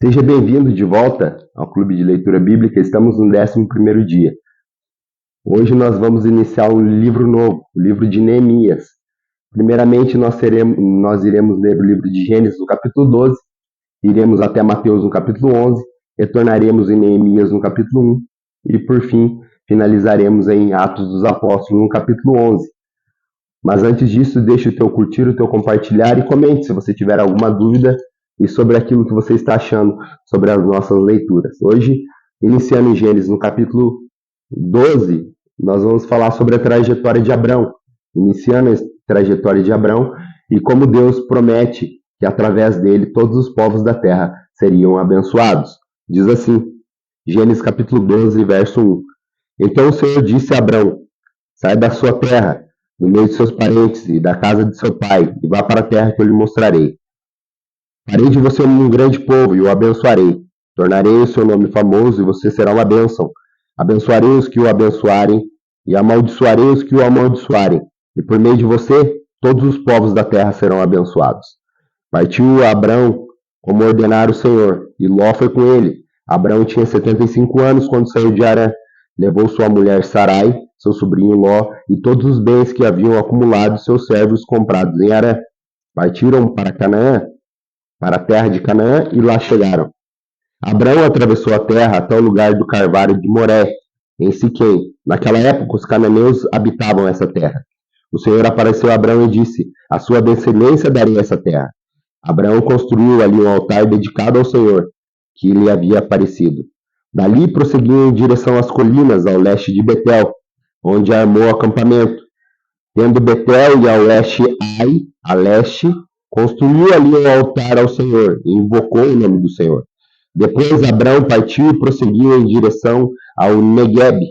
Seja bem-vindo de volta ao Clube de Leitura Bíblica. Estamos no 11º dia. Hoje nós vamos iniciar um livro novo, o livro de Neemias. Primeiramente nós iremos ler o livro de Gênesis no capítulo 12, iremos até Mateus no capítulo 11, retornaremos em Neemias no capítulo 1 e por fim finalizaremos em Atos dos Apóstolos no capítulo 11. Mas antes disso, deixe o teu curtir, o teu compartilhar e comente se você tiver alguma dúvida e sobre aquilo que você está achando sobre as nossas leituras. Hoje, iniciando em Gênesis no capítulo 12, nós vamos falar sobre a trajetória de Abrão, iniciando a trajetória de Abrão e como Deus promete que através dele todos os povos da terra seriam abençoados. Diz assim, Gênesis capítulo 12, verso 1. Então o Senhor disse a Abrão, sai da sua terra, no meio de seus parentes e da casa de seu pai, e vá para a terra que eu lhe mostrarei. Farei de você um grande povo e o abençoarei. Tornarei o seu nome famoso e você será uma bênção. Abençoarei os que o abençoarem e amaldiçoarei os que o amaldiçoarem. E por meio de você, todos os povos da terra serão abençoados. Partiu Abrão como ordenara o Senhor, e Ló foi com ele. Abrão tinha 75 anos quando saiu de Harã. Levou sua mulher Sarai, seu sobrinho Ló, e todos os bens que haviam acumulado seus servos comprados em Harã. Partiram para Canaã, para a terra de Canaã, e lá chegaram. Abrão atravessou a terra até o lugar do carvalho de Moré, em Siquém. Naquela época, os cananeus habitavam essa terra. O Senhor apareceu a Abrão e disse, a sua descendência darei essa terra. Abraão construiu ali um altar dedicado ao Senhor, que lhe havia aparecido. Dali prosseguiu em direção às colinas ao leste de Betel, onde armou acampamento. Tendo Betel e a oeste Ai, a leste, construiu ali um altar ao Senhor e invocou o nome do Senhor. Depois Abrão partiu e prosseguiu em direção ao Neguebe.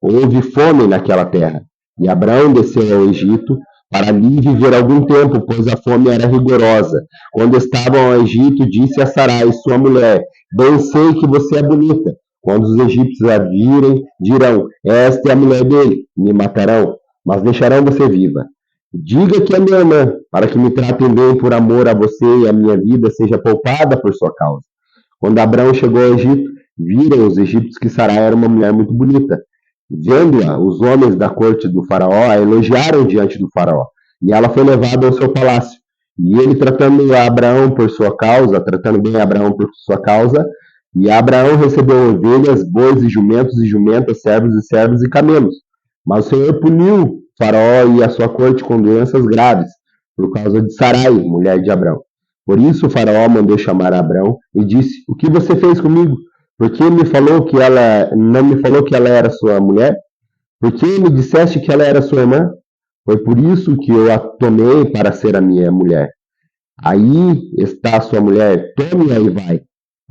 Houve fome naquela terra, e Abrão desceu ao Egito para ali viver algum tempo, pois a fome era rigorosa. Quando estavam ao Egito, disse a Sarai, sua mulher, bem sei que você é bonita. Quando os egípcios a virem, dirão, esta é a mulher dele, me matarão, mas deixarão você viva. Diga que é minha irmã, para que me tratem bem por amor a você e a minha vida seja poupada por sua causa. Quando Abrão chegou ao Egito, viram os egípcios que Sarai era uma mulher muito bonita. Vendo-a, os homens da corte do faraó a elogiaram diante do faraó, e ela foi levada ao seu palácio. E ele tratando Abraão por sua causa, tratando bem Abraão por sua causa, e Abraão recebeu ovelhas, bois e jumentas, servos e camelos. Mas o Senhor puniu faraó e a sua corte com doenças graves, por causa de Sarai, mulher de Abrão. Por isso o faraó mandou chamar Abrão e disse, o que você fez comigo? Por que me falou que ela não me falou que ela era sua mulher? Por que me disseste que ela era sua irmã? Foi por isso que eu a tomei para ser a minha mulher. Aí está a sua mulher, tome-a e vai.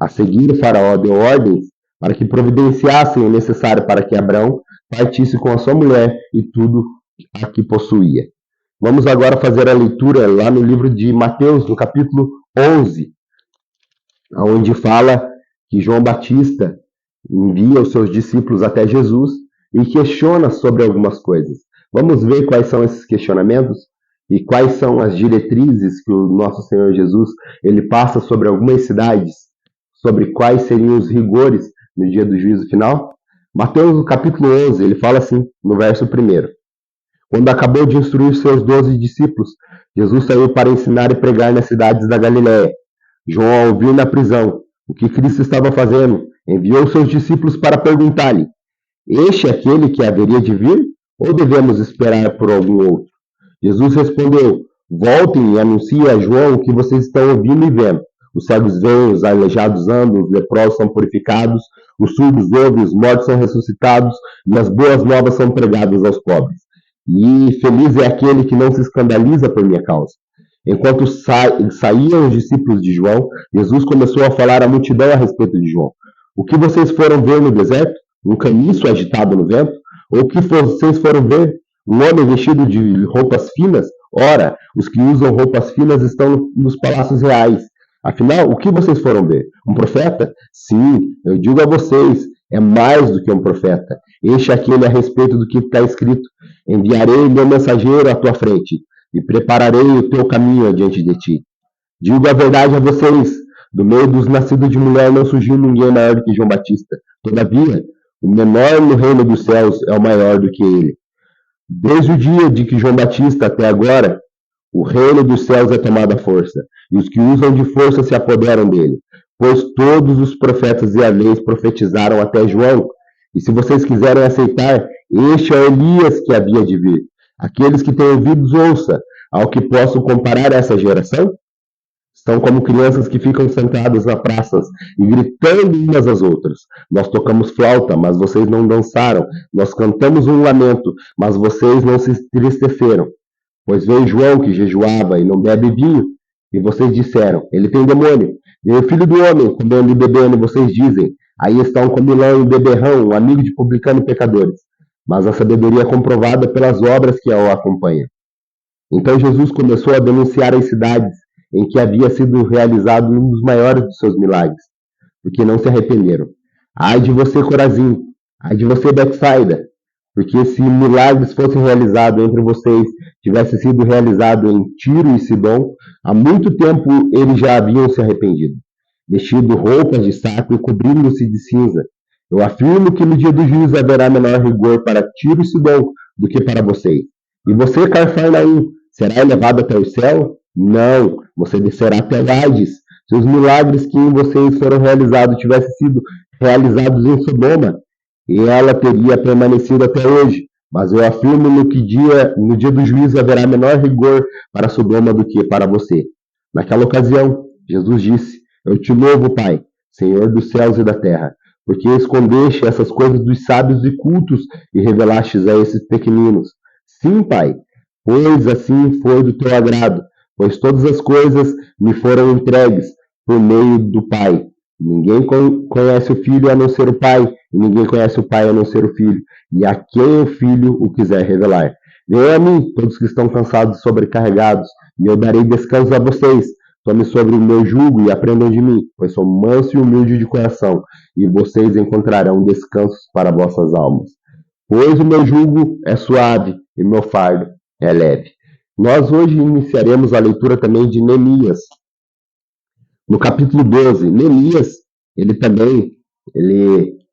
A seguir, o faraó deu ordens para que providenciassem o necessário para que Abrão partisse com a sua mulher e tudo a que possuía. Vamos agora fazer a leitura lá no livro de Mateus, no capítulo 11, onde fala que João Batista envia os seus discípulos até Jesus e questiona sobre algumas coisas. Vamos ver quais são esses questionamentos e quais são as diretrizes que o nosso Senhor Jesus ele passa sobre algumas cidades, sobre quais seriam os rigores no dia do juízo final. Mateus, no capítulo 11, ele fala assim, no verso 1. Quando acabou de instruir seus 12 discípulos, Jesus saiu para ensinar e pregar nas cidades da Galiléia. João, ao ouvir na prisão o que Cristo estava fazendo, enviou seus discípulos para perguntar-lhe, este é aquele que haveria de vir, ou devemos esperar por algum outro? Jesus respondeu, voltem e anunciem a João o que vocês estão ouvindo e vendo. Os cegos veem, os aleijados andam, os leprosos são purificados, os surdos ouvem, os mortos são ressuscitados, e as boas novas são pregadas aos pobres. E feliz é aquele que não se escandaliza por minha causa. Enquanto saíam os discípulos de João, Jesus começou a falar à multidão a respeito de João. O que vocês foram ver no deserto? Um caniço agitado no vento? Ou o que vocês foram ver? Um homem vestido de roupas finas? Ora, os que usam roupas finas estão nos palácios reais. Afinal, o que vocês foram ver? Um profeta? Sim, eu digo a vocês, é mais do que um profeta. Este é aquele a respeito do que está escrito. Enviarei meu mensageiro à tua frente, e prepararei o teu caminho adiante de ti. Digo a verdade a vocês, Do meio dos nascidos de mulher não surgiu ninguém maior do que João Batista. Todavia, o menor no reino dos céus é o maior do que ele. Desde o dia de que João Batista até agora, o reino dos céus é tomado à força, e os que usam de força se apoderam dele. Pois todos os profetas e a lei profetizaram até João. E se vocês quiserem aceitar, este é Elias que havia de vir. Aqueles que têm ouvidos, ouça. Ao que posso comparar essa geração? São como crianças que ficam sentadas nas praças e gritando umas às outras. Nós tocamos flauta, mas vocês não dançaram. Nós cantamos um lamento, mas vocês não se entristeceram. Pois veio João, que jejuava e não bebe vinho, e vocês disseram, ele tem demônio. E o filho do homem, comendo e bebendo, vocês dizem, aí está um comilão e um beberrão, um amigo de publicano e pecadores. Mas a sabedoria é comprovada pelas obras que o acompanham. Então Jesus começou a denunciar as cidades em que havia sido realizado um dos maiores dos seus milagres, porque não se arrependeram. Ai de você, Corazim! Ai de você, Betsaida! Porque se milagres fossem realizados entre vocês, tivesse sido realizado em Tiro e Sidom, há muito tempo eles já haviam se arrependido, vestido roupas de saco e cobrindo-se de cinza. Eu afirmo que no dia do juízo haverá menor rigor para Tiro e Sidom do que para vocês. E você, Cafarnaum, será elevado até o céu? Não, você descerá até Hades. Se os milagres que em vocês foram realizados tivessem sido realizados em Sodoma, e ela teria permanecido até hoje. Mas eu afirmo no dia do juízo haverá menor rigor para Sodoma do que para você. Naquela ocasião, Jesus disse, eu te louvo, Pai, Senhor dos céus e da terra, porque escondeste essas coisas dos sábios e cultos e revelastes a esses pequeninos. Sim, Pai, pois assim foi do teu agrado, pois todas as coisas me foram entregues por meio do Pai. Ninguém conhece o Filho a não ser o Pai, e ninguém conhece o Pai a não ser o Filho, e a quem o Filho o quiser revelar. Venham a mim, todos que estão cansados e sobrecarregados, e eu darei descanso a vocês. Tome sobre o meu jugo e aprendam de mim, pois sou manso e humilde de coração, e vocês encontrarão descanso para vossas almas. Pois o meu jugo é suave e o meu fardo é leve. Nós hoje iniciaremos a leitura também de Neemias. No capítulo 12, Neemias, ele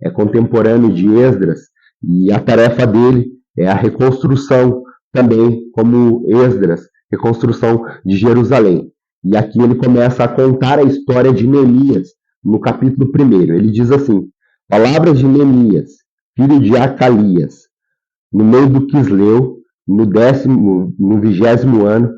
é contemporâneo de Esdras, e a tarefa dele é a reconstrução também, como Esdras, reconstrução de Jerusalém. E aqui ele começa a contar a história de Neemias, no capítulo 1. Ele diz assim, palavras de Neemias, filho de Acalias, no meio do Quisleu, no 20º ano,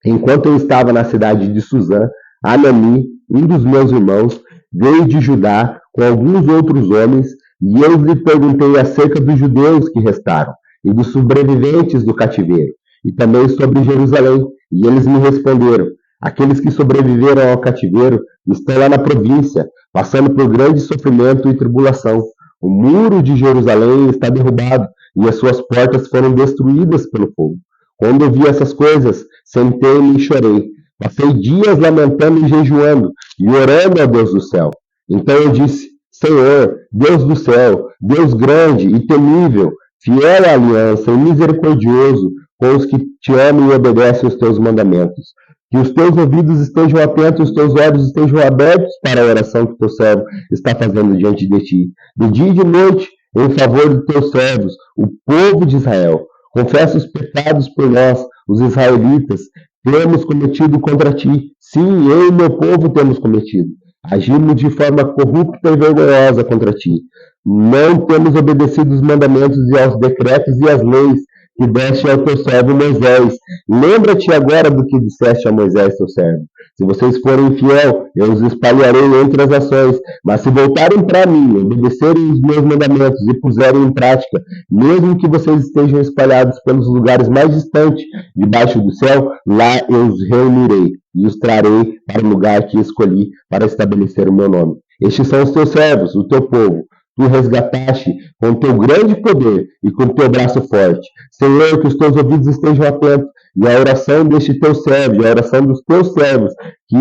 enquanto eu estava na cidade de Suzã, Anani, um dos meus irmãos, veio de Judá com alguns outros homens, e eu lhe perguntei acerca dos judeus que restaram, e dos sobreviventes do cativeiro, e também sobre Jerusalém, e eles me responderam, aqueles que sobreviveram ao cativeiro estão lá na província, passando por grande sofrimento e tribulação. O muro de Jerusalém está derrubado, e as suas portas foram destruídas pelo fogo. Quando eu vi essas coisas, sentei-me e chorei. Passei dias lamentando e jejuando, e orando ao Deus do céu. Então eu disse, Senhor, Deus do céu, Deus grande e temível, fiel à aliança e misericordioso com os que te amam e obedecem os teus mandamentos. Que os teus ouvidos estejam atentos, os teus olhos estejam abertos para a oração que teu servo está fazendo diante de ti. De dia e de noite, em favor dos teus servos, o povo de Israel. Confessa os pecados por nós, os israelitas, temos cometido contra ti. Sim, eu e meu povo temos cometido. Agimos de forma corrupta e vergonhosa contra ti. Não temos obedecido os mandamentos e aos decretos e às leis que deste ao teu servo Moisés. Lembra-te agora do que disseste a Moisés, teu servo. Se vocês forem fiel, eu os espalharei entre as nações. Mas se voltarem para mim, obedecerem os meus mandamentos e puserem em prática, mesmo que vocês estejam espalhados pelos lugares mais distantes, debaixo do céu, lá eu os reunirei e os trarei para o lugar que escolhi para estabelecer o meu nome. Estes são os teus servos, o teu povo. Tu resgataste com teu grande poder e com teu braço forte. Senhor, que os teus ouvidos estejam atentos e a oração deste teu servo, e a oração dos teus servos, que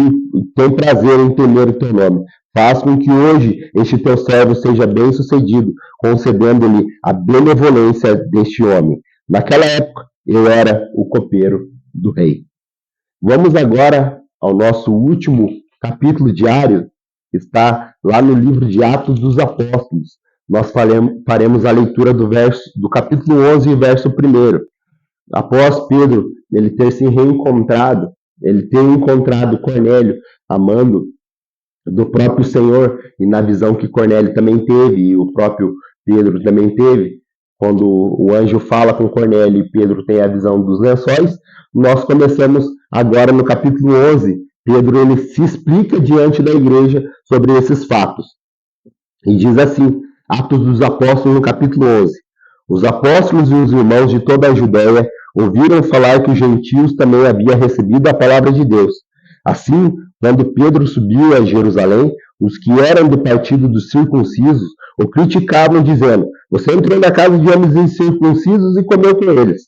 tem prazer em temer o teu nome. Faz com que hoje este teu servo seja bem sucedido, concedendo-lhe a benevolência deste homem. Naquela época, eu era o copeiro do rei. Vamos agora ao nosso último capítulo diário está lá no livro de Atos dos Apóstolos. Nós faremos a leitura do capítulo 11, verso 1. Após Pedro ele ter se reencontrado, ele ter encontrado Cornélio, amando do próprio Senhor, e na visão que Cornélio também teve, e o próprio Pedro também teve, quando o anjo fala com Cornélio e Pedro tem a visão dos lençóis, nós começamos agora no capítulo 11. Pedro ele se explica diante da igreja sobre esses fatos. E diz assim, Atos dos Apóstolos, no capítulo 11. Os apóstolos e os irmãos de toda a Judéia ouviram falar que os gentios também haviam recebido a palavra de Deus. Assim, quando Pedro subiu a Jerusalém, os que eram do partido dos circuncisos o criticavam, dizendo: você entrou na casa de homens incircuncisos e comeu com eles.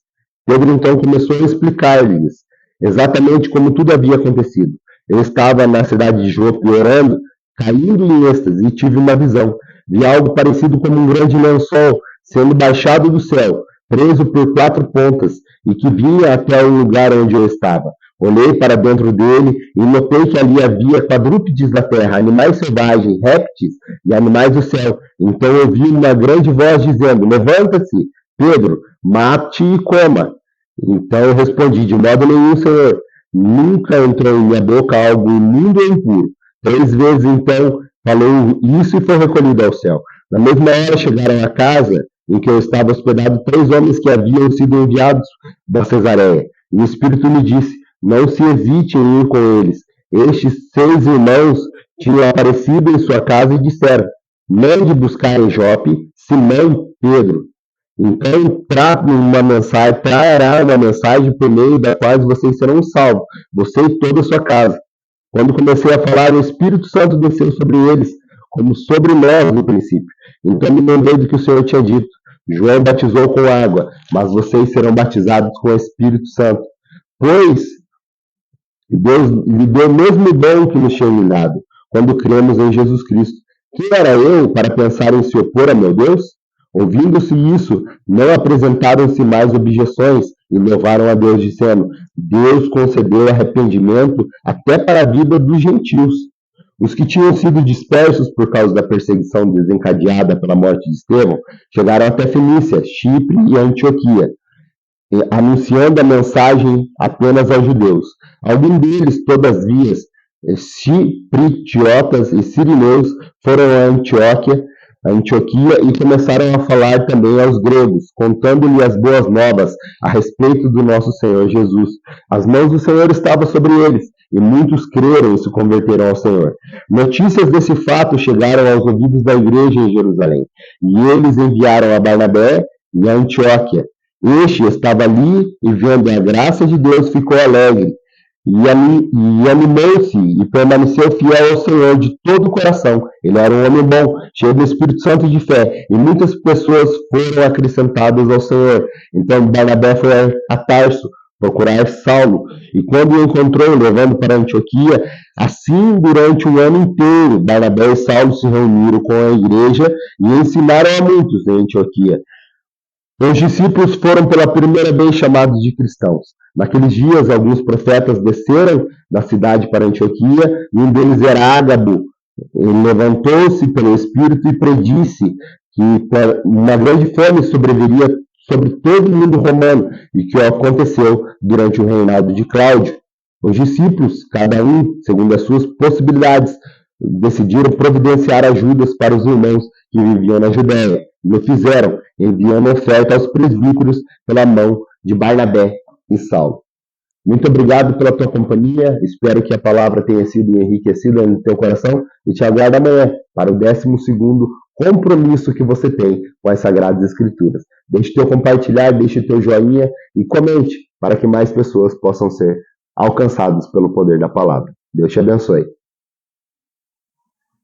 Pedro então começou a explicar-lhes exatamente como tudo havia acontecido. Eu estava na cidade de Jope orando, caindo em êxtase, e tive uma visão. Vi algo parecido como um grande lençol sendo baixado do céu, preso por 4 pontas, e que vinha até o lugar onde eu estava. Olhei para dentro dele e notei que ali havia quadrúpedes da terra, animais selvagens, répteis e animais do céu. Então ouvi uma grande voz dizendo: levanta-se, Pedro, mate e coma. Então eu respondi: de modo nenhum, Senhor. Nunca entrou em minha boca algo imundo ou impuro. 3 vezes então falou isso e foi recolhido ao céu. Na mesma hora chegaram à casa em que eu estava hospedado 3 homens que haviam sido enviados da Cesareia. E o Espírito me disse: não se hesite em ir com eles. Estes 6 irmãos tinham aparecido em sua casa e disseram: mande buscar em Jope Simão Pedro. Então trará uma mensagem por meio da qual vocês serão salvos, você e toda a sua casa. Quando comecei a falar, o Espírito Santo desceu sobre eles, como sobre nós no princípio. Então me lembrei do que o Senhor tinha dito: João batizou com água, mas vocês serão batizados com o Espírito Santo. Pois Deus lhe deu o mesmo dom que nos tinha dado, quando cremos em Jesus Cristo. Quem era eu para pensar em se opor a meu Deus? Ouvindo-se isso, não apresentaram-se mais objeções e louvaram a Deus, dizendo: Deus concedeu arrependimento até para a vida dos gentios. Os que tinham sido dispersos por causa da perseguição desencadeada pela morte de Estevão chegaram até Fenícia, Chipre e Antioquia, anunciando a mensagem apenas aos judeus. Alguns deles, todavia, cipriotas e sirineus, foram a Antioquia e começaram a falar também aos gregos, contando-lhe as boas novas a respeito do nosso Senhor Jesus. As mãos do Senhor estavam sobre eles, e muitos creram e se converteram ao Senhor. Notícias desse fato chegaram aos ouvidos da igreja em Jerusalém, e eles enviaram a Barnabé e a Antioquia. Este estava ali e, vendo a graça de Deus, ficou alegre e animou-se e permaneceu fiel ao Senhor de todo o coração. Ele era um homem bom, cheio do Espírito Santo e de fé, e muitas pessoas foram acrescentadas ao Senhor. Então Barnabé foi a Tarso procurar Saulo, e quando o encontrou, levando para Antioquia, assim durante um ano inteiro, Barnabé e Saulo se reuniram com a igreja e ensinaram a muitos em Antioquia. Os discípulos foram pela primeira vez chamados de cristãos. Naqueles dias, alguns profetas desceram da cidade para Antioquia, e um deles era Ágabo. Ele levantou-se pelo Espírito e predisse que uma grande fome sobreviria sobre todo o mundo romano, e que aconteceu durante o reinado de Cláudio. Os discípulos, cada um segundo as suas possibilidades, decidiram providenciar ajudas para os irmãos que viviam na Judéia. E o fizeram, enviando oferta aos presbíteros pela mão de Barnabé e Saulo. Muito obrigado pela tua companhia, espero que a palavra tenha sido enriquecida no teu coração, e te aguardo amanhã para o 12º compromisso que você tem com as Sagradas Escrituras. Deixe teu compartilhar, deixe teu joinha e comente para que mais pessoas possam ser alcançadas pelo poder da palavra. Deus te abençoe.